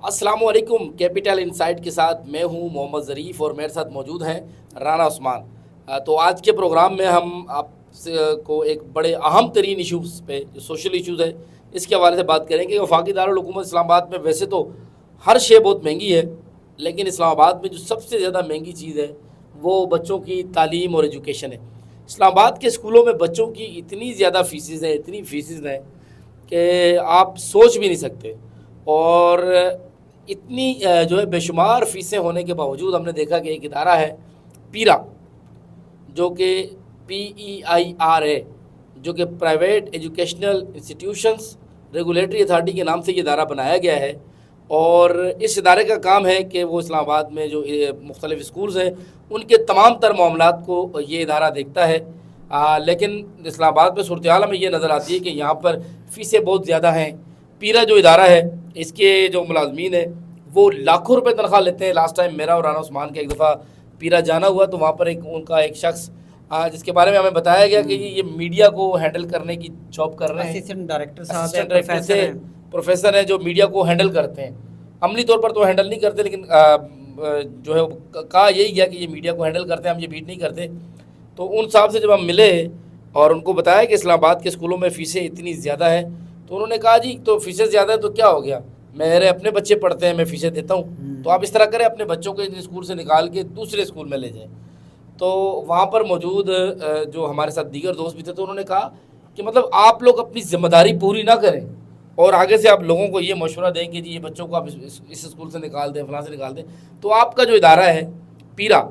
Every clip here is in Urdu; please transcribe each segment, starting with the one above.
السلام علیکم. کیپٹل انسائٹ کے ساتھ میں ہوں محمد ظریف اور میرے ساتھ موجود ہیں رانا عثمان. تو آج کے پروگرام میں ہم آپ سے کو ایک بڑے اہم ترین ایشوز پہ جو سوشل ایشوز ہے اس کے حوالے سے بات کریں گے. وفاقی دارالحکومت اسلام آباد میں ویسے تو ہر شے بہت مہنگی ہے، لیکن اسلام آباد میں جو سب سے زیادہ مہنگی چیز ہے وہ بچوں کی تعلیم اور ایجوکیشن ہے. اسلام آباد کے اسکولوں میں بچوں کی اتنی زیادہ فیسز ہیں، اتنی فیسز ہیں کہ آپ سوچ بھی نہیں سکتے. اور اتنی جو ہے بے شمار فیسیں ہونے کے باوجود ہم نے دیکھا کہ ایک ادارہ ہے پیرا، جو کہ PEIRA، جو کہ private educational institutions regulatory authority کے نام سے یہ ادارہ بنایا گیا ہے. اور اس ادارے کا کام ہے کہ وہ اسلام آباد میں جو مختلف اسکولز ہیں ان کے تمام تر معاملات کو یہ ادارہ دیکھتا ہے. لیکن اسلام آباد میں صورتحال ہمیں یہ نظر آتی ہے کہ یہاں پر فیسیں بہت زیادہ ہیں. پیرا جو ادارہ ہے اس کے جو ملازمین ہیں وہ لاکھوں روپے تنخواہ لیتے ہیں. لاسٹ ٹائم میرا اور رانا عثمان کا ایک دفعہ پیرا جانا ہوا تو وہاں پر ان کا ایک شخص جس کے بارے میں ہمیں بتایا گیا کہ یہ میڈیا کو ہینڈل کرنے کی جاب کر رہے ہیں. اسسٹنٹ ڈائریکٹر صاحب اسسٹنٹ ڈائریکٹر سے پروفیسر ہیں جو میڈیا کو ہینڈل کرتے ہیں. عملی طور پر تو ہینڈل نہیں کرتے، لیکن جو ہے کہا یہی گیا کہ یہ میڈیا کو ہینڈل کرتے ہیں، ہم یہ بیٹ نہیں کرتے. تو ان صاحب سے جب ہم ملے اور ان کو بتایا کہ اسلام آباد کے اسکولوں میں فیسیں اتنی زیادہ ہیں تو انہوں نے کہا جی تو فیسیں زیادہ ہیں تو کیا ہو گیا، میرے اپنے بچے پڑھتے ہیں، میں فیسیں دیتا ہوں، تو آپ اس طرح کریں اپنے بچوں کو اسکول سے نکال کے دوسرے اسکول میں لے جائیں. تو وہاں پر موجود جو ہمارے ساتھ دیگر دوست بھی تھے تو انہوں نے کہا کہ مطلب آپ لوگ اپنی ذمہ داری پوری نہ کریں اور آگے سے آپ لوگوں کو یہ مشورہ دیں کہ جی یہ بچوں کو آپ اس اسکول سے نکال دیں، فلاں سے نکال دیں. تو آپ کا جو ادارہ ہے پیرا،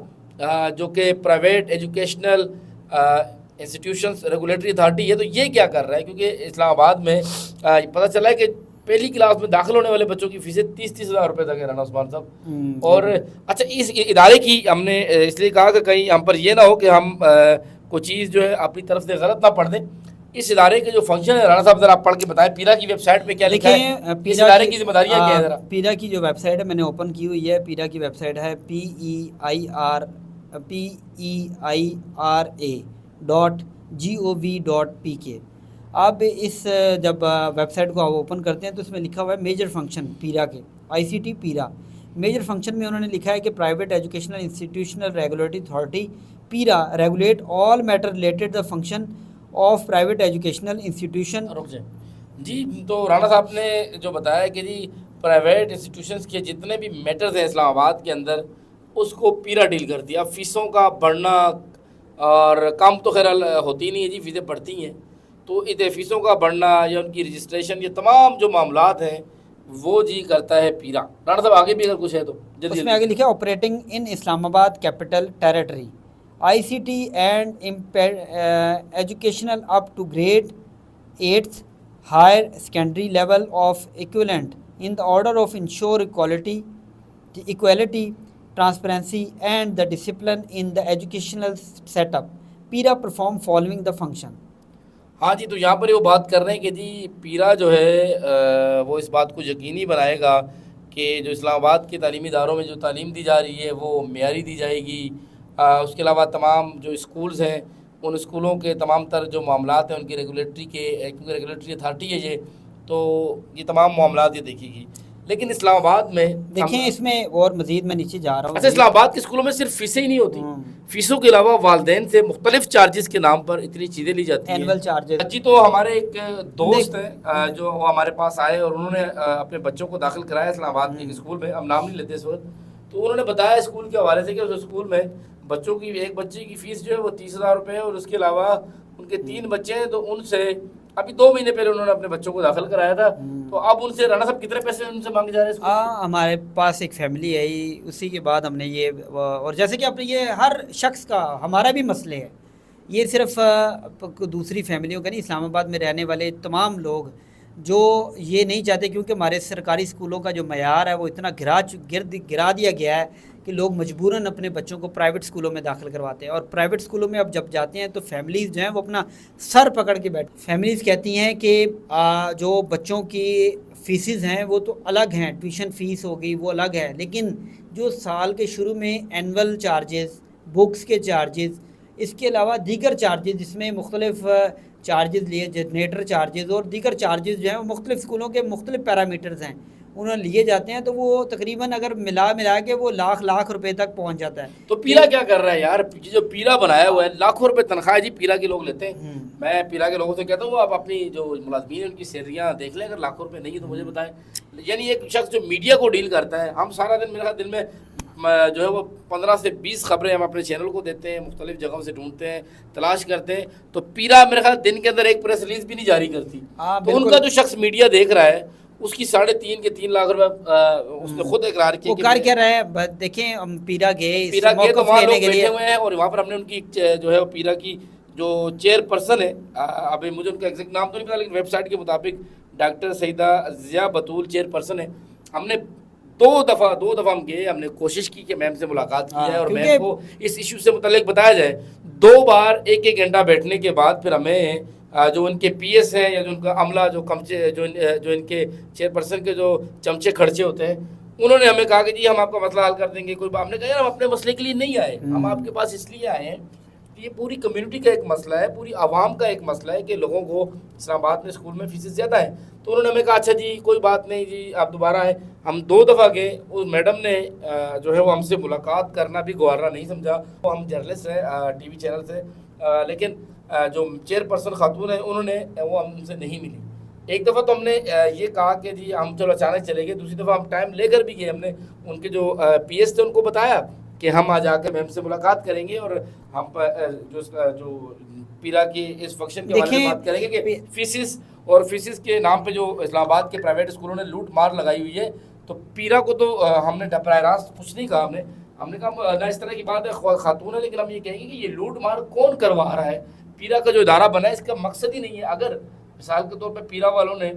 جو کہ private educational institutions regulatory authority ہے، تو یہ کیا کر رہا ہے؟ کیونکہ اسلام آباد میں پتہ چلا ہے کہ پہلی کلاس میں داخل ہونے والے بچوں کی فیسیں 30 ہزار روپے تک ہے رانا عثمان صاحب. اور اچھا اس ادارے کی ہم نے اس لیے کہا کہ کہیں ہم پر یہ نہ ہو کہ ہم کوئی چیز جو ہے اپنی طرف سے غلط نہ پڑھ دیں. اس ادارے کے جو فنکشن ہے رانا صاحب ذرا آپ پڑھ کے بتائیں، پیرا کی ویب سائٹ پہ کیا لکھا ہے، اس ادارے کی ذمہ داریاں کیا ہے ذرا. پیرا کی جو ویب سائٹ ہے میں نے اوپن کی ہوئی ہے. پیرا کی ویب سائٹ ہے PEIRA.gov.pk. اب اس جب ویب سائٹ کو آپ اوپن کرتے ہیں تو اس میں لکھا ہوا ہے میجر فنکشن پیرا کے، ICT پیرا. میجر فنکشن میں انہوں نے لکھا ہے کہ private educational institutional regulatory authority PEIRA regulate all matter related the function of private educational institution. جی تو رانا صاحب نے جو بتایا کہ جی پرائیویٹ انسٹیٹیوشنس کے جتنے بھی میٹرز ہیں اسلام آباد کے اندر اس کو پیرا ڈیل کر دیا. فیسوں کا بڑھنا اور کام تو خیر ہوتی نہیں ہے جی، فیسیں بڑھتی ہیں، تو فیسوں کا بڑھنا یا ان کی رجسٹریشن، یہ تمام جو معاملات ہیں وہ جی کرتا ہے پیرا. رانا صاحب آگے بھی اگر کچھ ہے تو اس میں آگے لکھا ہے operating in Islamabad capital territory ICT and educational up to grade 8th higher secondary level of equivalent in the order of ensure equality, transparency and the discipline in the educational setup. پیرا perform following the function. ہاں جی، تو یہاں پر وہ بات کر رہے ہیں کہ جی پیرا جو ہے وہ اس بات کو یقینی بنائے گا کہ جو اسلام آباد کے تعلیمی اداروں میں جو تعلیم دی جا رہی ہے وہ معیاری دی جائے گی. اس کے علاوہ تمام جو اسکولز ہیں ان اسکولوں کے تمام تر جو معاملات ہیں ان کی ریگولیٹری کے، کیونکہ ریگولیٹری اتھارٹی ہے یہ، تو یہ تمام معاملات یہ دیکھے گی. لیکن اسلام آباد میں دیکھیں اس میں اور مزید میں نیچے جا رہا ہوں. اچھا، اسلام آباد کے اسکولوں میں صرف فیسیں ہی نہیں ہوتی، فیسوں کے علاوہ والدین سے مختلف چارجز کے نام پر اتنی چیزیں لی جاتی ہیں، اینول چارجز. جی تو ہمارے ایک دوست ہیں جو وہ ہمارے پاس آئے اور انہوں نے اپنے بچوں کو داخل کرایا اسلام آباد کے ایک اسکول میں، ہم نام نہیں لیتے اس وقت. تو انہوں نے بتایا اسکول کے حوالے سے کہ اس اسکول میں بچوں کی ایک بچے کی فیس جو ہے وہ 30 ہزار روپے ہے، اور اس کے علاوہ ان کے 3 بچے ہیں تو ان سے ابھی 2 مہینے پہلے انہوں نے اپنے بچوں کو داخل کرایا تھا. تو اب ان سے رانا صاحب کتنے پیسے ان سے مانگے جا رہے ہیں؟ ہمارے پاس ایک فیملی ہے، اسی کے بعد ہم نے یہ، اور جیسے کہ اپنے یہ ہر شخص کا ہمارا بھی مسئلے ہے، یہ صرف دوسری فیملیوں کا نہیں، اسلام آباد میں رہنے والے تمام لوگ جو یہ نہیں چاہتے، کیونکہ ہمارے سرکاری اسکولوں کا جو معیار ہے وہ اتنا گرا دیا گیا ہے کہ لوگ مجبوراً اپنے بچوں کو پرائیویٹ اسکولوں میں داخل کرواتے ہیں. اور پرائیویٹ اسکولوں میں اب جب جاتے ہیں تو فیملیز جو ہیں وہ اپنا سر پکڑ کے بیٹھ، فیملیز کہتی ہیں کہ جو بچوں کی فیسز ہیں وہ تو الگ ہیں، ٹیوشن فیس ہو گئی وہ الگ ہے، لیکن جو سال کے شروع میں اینول چارجز، بکس کے چارجز، اس کے علاوہ دیگر چارجز جس میں مختلف چارجز لیے، جنریٹر چارجز اور دیگر چارجز جو ہیں وہ مختلف اسکولوں کے مختلف پیرامیٹرز ہیں، انہوں نے لیے جاتے ہیں تو وہ تقریباً اگر ملا کے وہ لاکھ روپے تک پہنچ جاتا ہے. تو پیرا کیا کر رہا ہے یار؟ جو پیرا بنایا ہوا ہے لاکھوں روپے تنخواہ جی پیرا کے لوگ لیتے ہیں. میں پیرا کے لوگوں سے کہتا ہوں وہ آپ اپنی جو ملازمین ہیں ان کی سیلریاں دیکھ لیں، اگر لاکھوں روپے نہیں ہے تو مجھے بتائیں. یعنی ایک شخص جو میڈیا کو ڈیل کرتا ہے، ہم سارا دن میرا دن میں جو ہے وہ 15 سے 20 خبریں ہم اپنے چینل کو دیتے ہیں، مختلف جگہوں سے ڈھونڈتے ہیں، تلاش کرتے ہیں. تو پیرا میرے خیال دن کے اندر ایک پریس ریلیز بھی نہیں جاری کرتی. تو ان کا جو شخص میڈیا دیکھ رہا ہے اس کی 3.5 لاکھ روپے اس نے خود اقرار کیا. وہ کر کیا رہا ہے؟ دیکھیں ہم پیرا گئے تو وہاں لوگ بیٹھے ہوئے ہیں اور وہاں پر ہم نے ان کی جو ہے پیرا کی جو چیئر پرسن ہے، ابھی مجھے ان کا ایگزیکٹ نام تو نہیں پتا لیکن ویب سائٹ کے مطابق ڈاکٹر سیدہ ضیا بطول چیئر پرسن ہے. ہم نے دو دفعہ ہم گئے، ہم نے کوشش کی کہ میم سے ملاقات کی جائے اور میم کو اس ایشو سے متعلق بتایا جائے. 2 بار ایک گھنٹہ بیٹھنے کے بعد پھر ہمیں جو ان کے پی ایس ہیں یا جو ان کا عملہ جو ان کے چیئر پرسن کے جو چمچے خرچے ہوتے ہیں، انہوں نے ہمیں کہا کہ جی ہم آپ کا مسئلہ حل کر دیں گے. کوئی ہم نے کہا یار ہم اپنے مسئلے کے لیے نہیں آئے، ہم آپ کے پاس اس لیے آئے ہیں کہ یہ پوری کمیونٹی کا ایک مسئلہ ہے، پوری عوام کا ایک مسئلہ ہے کہ لوگوں کو اسلام آباد میں اسکول میں فیسیں زیادہ ہیں. تو انہوں نے ہمیں کہا اچھا جی کوئی بات نہیں جی آپ دوبارہ آئیں. ہم 2 دفعہ گئے، اس میڈم نے جو ہے وہ ہم سے ملاقات کرنا بھی گوارا نہیں سمجھا. وہ ہم جرنلسٹ ہیں ٹی وی چینل سے، لیکن جو چیئر پرسن خاتون ہیں انہوں نے وہ ہم سے نہیں ملی. ایک دفعہ تو ہم نے یہ کہا کہ جی ہم چلو اچانک چلے گئے. دوسری دفعہ ہم ٹائم لے کر بھی گئے. ہم نے ان کے جو پی ایس تھے ان کو بتایا کہ ہم آج آ کے میم سے ملاقات کریں گے اور ہم جو پیرا کی اس فنکشن کے بارے میں بات کریں گے کہ فیسز کے نام پہ جو اسلام آباد کے پرائیویٹ اسکولوں نے لوٹ مار لگائی ہوئی ہے. تو پیرا کو تو ہم نے براہ راست کچھ نہیں کہا. ہم نے کہا نہ اس طرح کی بات ہے، خاتون ہے، لیکن ہم یہ کہیں گے کہ یہ لوٹ مار کون کروا رہا ہے؟ پیرا کا جو ادارہ بنا ہے اس کا مقصد ہی نہیں ہے. اگر مثال کے طور پہ پیرا والوں نے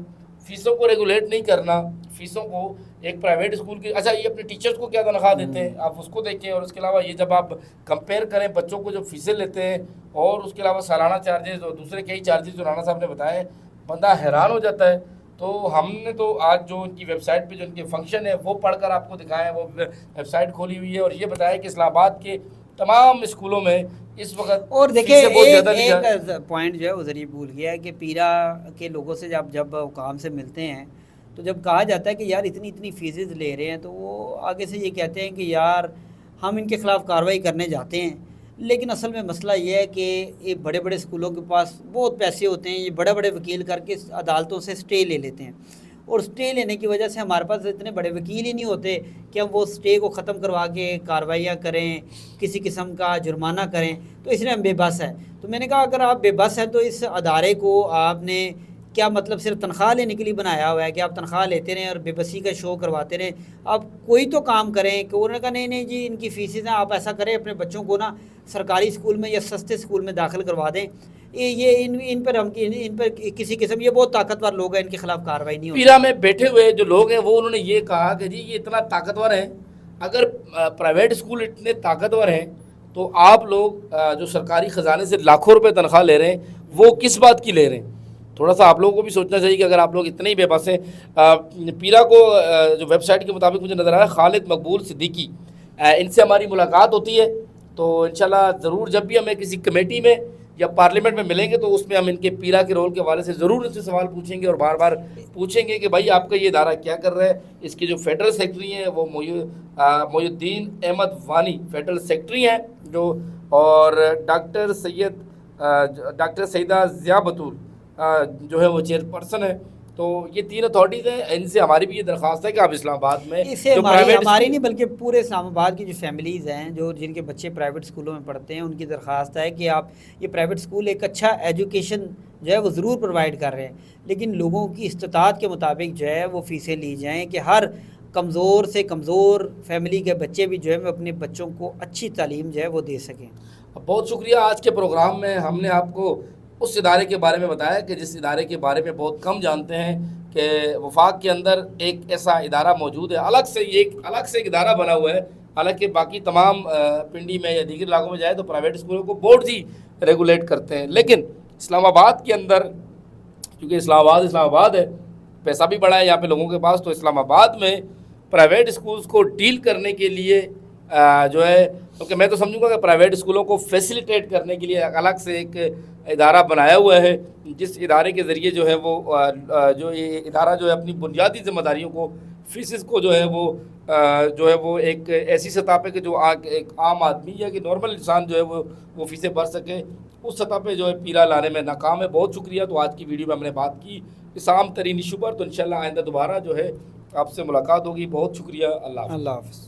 فیسوں کو ریگولیٹ نہیں کرنا، فیسوں کو ایک پرائیویٹ اسکول کی، اچھا یہ اپنے ٹیچرز کو کیا تنخواہ دیتے ہیں آپ اس کو دیکھیں، اور اس کے علاوہ یہ جب آپ کمپیئر کریں بچوں کو جو فیسیں لیتے ہیں اور اس کے علاوہ سالانہ چارجز اور دوسرے کئی چارجز جو رانا صاحب نے بتائے، بندہ حیران ہو جاتا ہے. تو ہم نے تو آج جو ان کی ویب سائٹ پہ جو ان کے فنکشن ہے وہ پڑھ کر آپ کو دکھایا، وہ ویب سائٹ کھولی ہوئی ہے اور یہ بتایا کہ اسلام آباد کے تمام اسکولوں میں اس وقت. اور دیکھیں ایک پوائنٹ جو ہے وہ ذریعہ بھول گیا ہے کہ پیرا کے لوگوں سے جب حکام سے ملتے ہیں تو جب کہا جاتا ہے کہ یار اتنی فیسز لے رہے ہیں تو وہ آگے سے یہ کہتے ہیں کہ یار ہم ان کے خلاف کارروائی کرنے جاتے ہیں. لیکن اصل میں مسئلہ یہ ہے کہ یہ بڑے بڑے اسکولوں کے پاس بہت پیسے ہوتے ہیں، یہ بڑے بڑے وکیل کر کے عدالتوں سے سٹے لے لیتے ہیں، اور سٹے لینے کی وجہ سے ہمارے پاس اتنے بڑے وکیل ہی نہیں ہوتے کہ ہم وہ سٹے کو ختم کروا کے کارروائیاں کریں، کسی قسم کا جرمانہ کریں. تو اس لیے ہم بے بس ہیں. تو میں نے کہا اگر آپ بے بس ہیں تو اس ادارے کو آپ نے کیا مطلب صرف تنخواہ لینے کے لیے بنایا ہوا ہے کہ آپ تنخواہ لیتے رہیں اور بے بسی کا شو کرواتے رہیں؟ آپ کوئی تو کام کریں. کہ انہوں نے کہا نہیں جی ان کی فیسیں ہیں، آپ ایسا کریں اپنے بچوں کو نا سرکاری اسکول میں یا سستے اسکول میں داخل کروا دیں. یہ ان پر کسی قسم، یہ بہت طاقتور لوگ ہیں، ان کے خلاف کارروائی نہیں ہوتی. پیرا میں بیٹھے ہوئے جو لوگ ہیں وہ انہوں نے یہ کہا کہ جی یہ اتنا طاقتور ہے، اگر پرائیویٹ اسکول اتنے طاقتور ہیں تو آپ لوگ جو سرکاری خزانے سے لاکھوں روپے تنخواہ لے رہے ہیں وہ کس بات کی لے رہے ہیں؟ تھوڑا سا آپ لوگوں کو بھی سوچنا چاہیے کہ اگر آپ لوگ اتنے ہی بے بس ہیں. پیرا کو جو ویب سائٹ کے مطابق مجھے نظر آ رہا ہے خالد مقبول صدیقی، ان سے ہماری ملاقات ہوتی ہے تو انشاءاللہ ضرور جب بھی ہمیں کسی کمیٹی میں یا پارلیمنٹ میں ملیں گے تو اس میں ہم ان کے پیرا کے رول کے حوالے سے ضرور ان سے سوال پوچھیں گے اور بار بار پوچھیں گے کہ بھائی آپ کا یہ ادارہ کیا کر رہا ہے. اس کے جو فیڈرل سیکرٹری ہیں وہ محی الدین احمد وانی فیڈرل سیکرٹری ہیں جو، اور ڈاکٹر سیدہ ضیا بطول جو ہے وہ چیئر پرسن ہے. تو یہ 3 اتھارٹیز ہیں. ان سے ہماری بھی یہ درخواست ہے کہ آپ اسلام آباد میں اس سے ہماری نہیں بلکہ پورے اسلام آباد کی جو فیملیز ہیں جن کے بچے پرائیویٹ اسکولوں میں پڑھتے ہیں ان کی درخواست ہے کہ آپ یہ پرائیویٹ اسکول ایک اچھا ایجوکیشن جو ہے وہ ضرور پرووائڈ کر رہے ہیں، لیکن لوگوں کی استطاعت کے مطابق جو ہے وہ فیسیں لی جائیں کہ ہر کمزور سے کمزور فیملی کے بچے بھی جو ہے اپنے بچوں کو اچھی تعلیم جو ہے وہ دے سکیں. بہت شکریہ. آج کے پروگرام میں ہم نے آپ کو اس ادارے کے بارے میں بتایا کہ جس ادارے کے بارے میں بہت کم جانتے ہیں کہ وفاق کے اندر ایک ایسا ادارہ موجود ہے، الگ سے ایک ادارہ بنا ہوا ہے. حالانکہ باقی تمام پنڈی میں یا دیگر علاقوں میں جائے تو پرائیویٹ اسکولوں کو بورڈ ہی ریگولیٹ کرتے ہیں، لیکن اسلام آباد کے اندر کیونکہ اسلام آباد ہے، پیسہ بھی بڑا ہے یہاں پہ لوگوں کے پاس، تو اسلام آباد میں پرائیویٹ اسکولز کو ڈیل کرنے کے لیے جو ہے، کیونکہ میں تو سمجھوں گا کہ پرائیویٹ اسکولوں کو فیسیلیٹیٹ کرنے کے لیے الگ سے ایک ادارہ بنایا ہوا ہے، جس ادارے کے ذریعے جو ہے وہ جو یہ ادارہ جو ہے اپنی بنیادی ذمہ داریوں کو فیسز کو جو ہے وہ ایک ایسی سطح پہ کہ جو ایک عام آدمی یا کہ نارمل انسان جو ہے وہ فیسیں بھر سکے، اس سطح پہ جو ہے پیلا لانے میں ناکام ہے۔ بہت شکریہ۔ تو آج کی ویڈیو میں ہم نے بات کی اس عام ترین ایشو پر، تو انشاءاللہ آئندہ دوبارہ جو ہے آپ سے ملاقات ہوگی۔ بہت شکریہ، اللہ حافظ۔ اللہ حافظ۔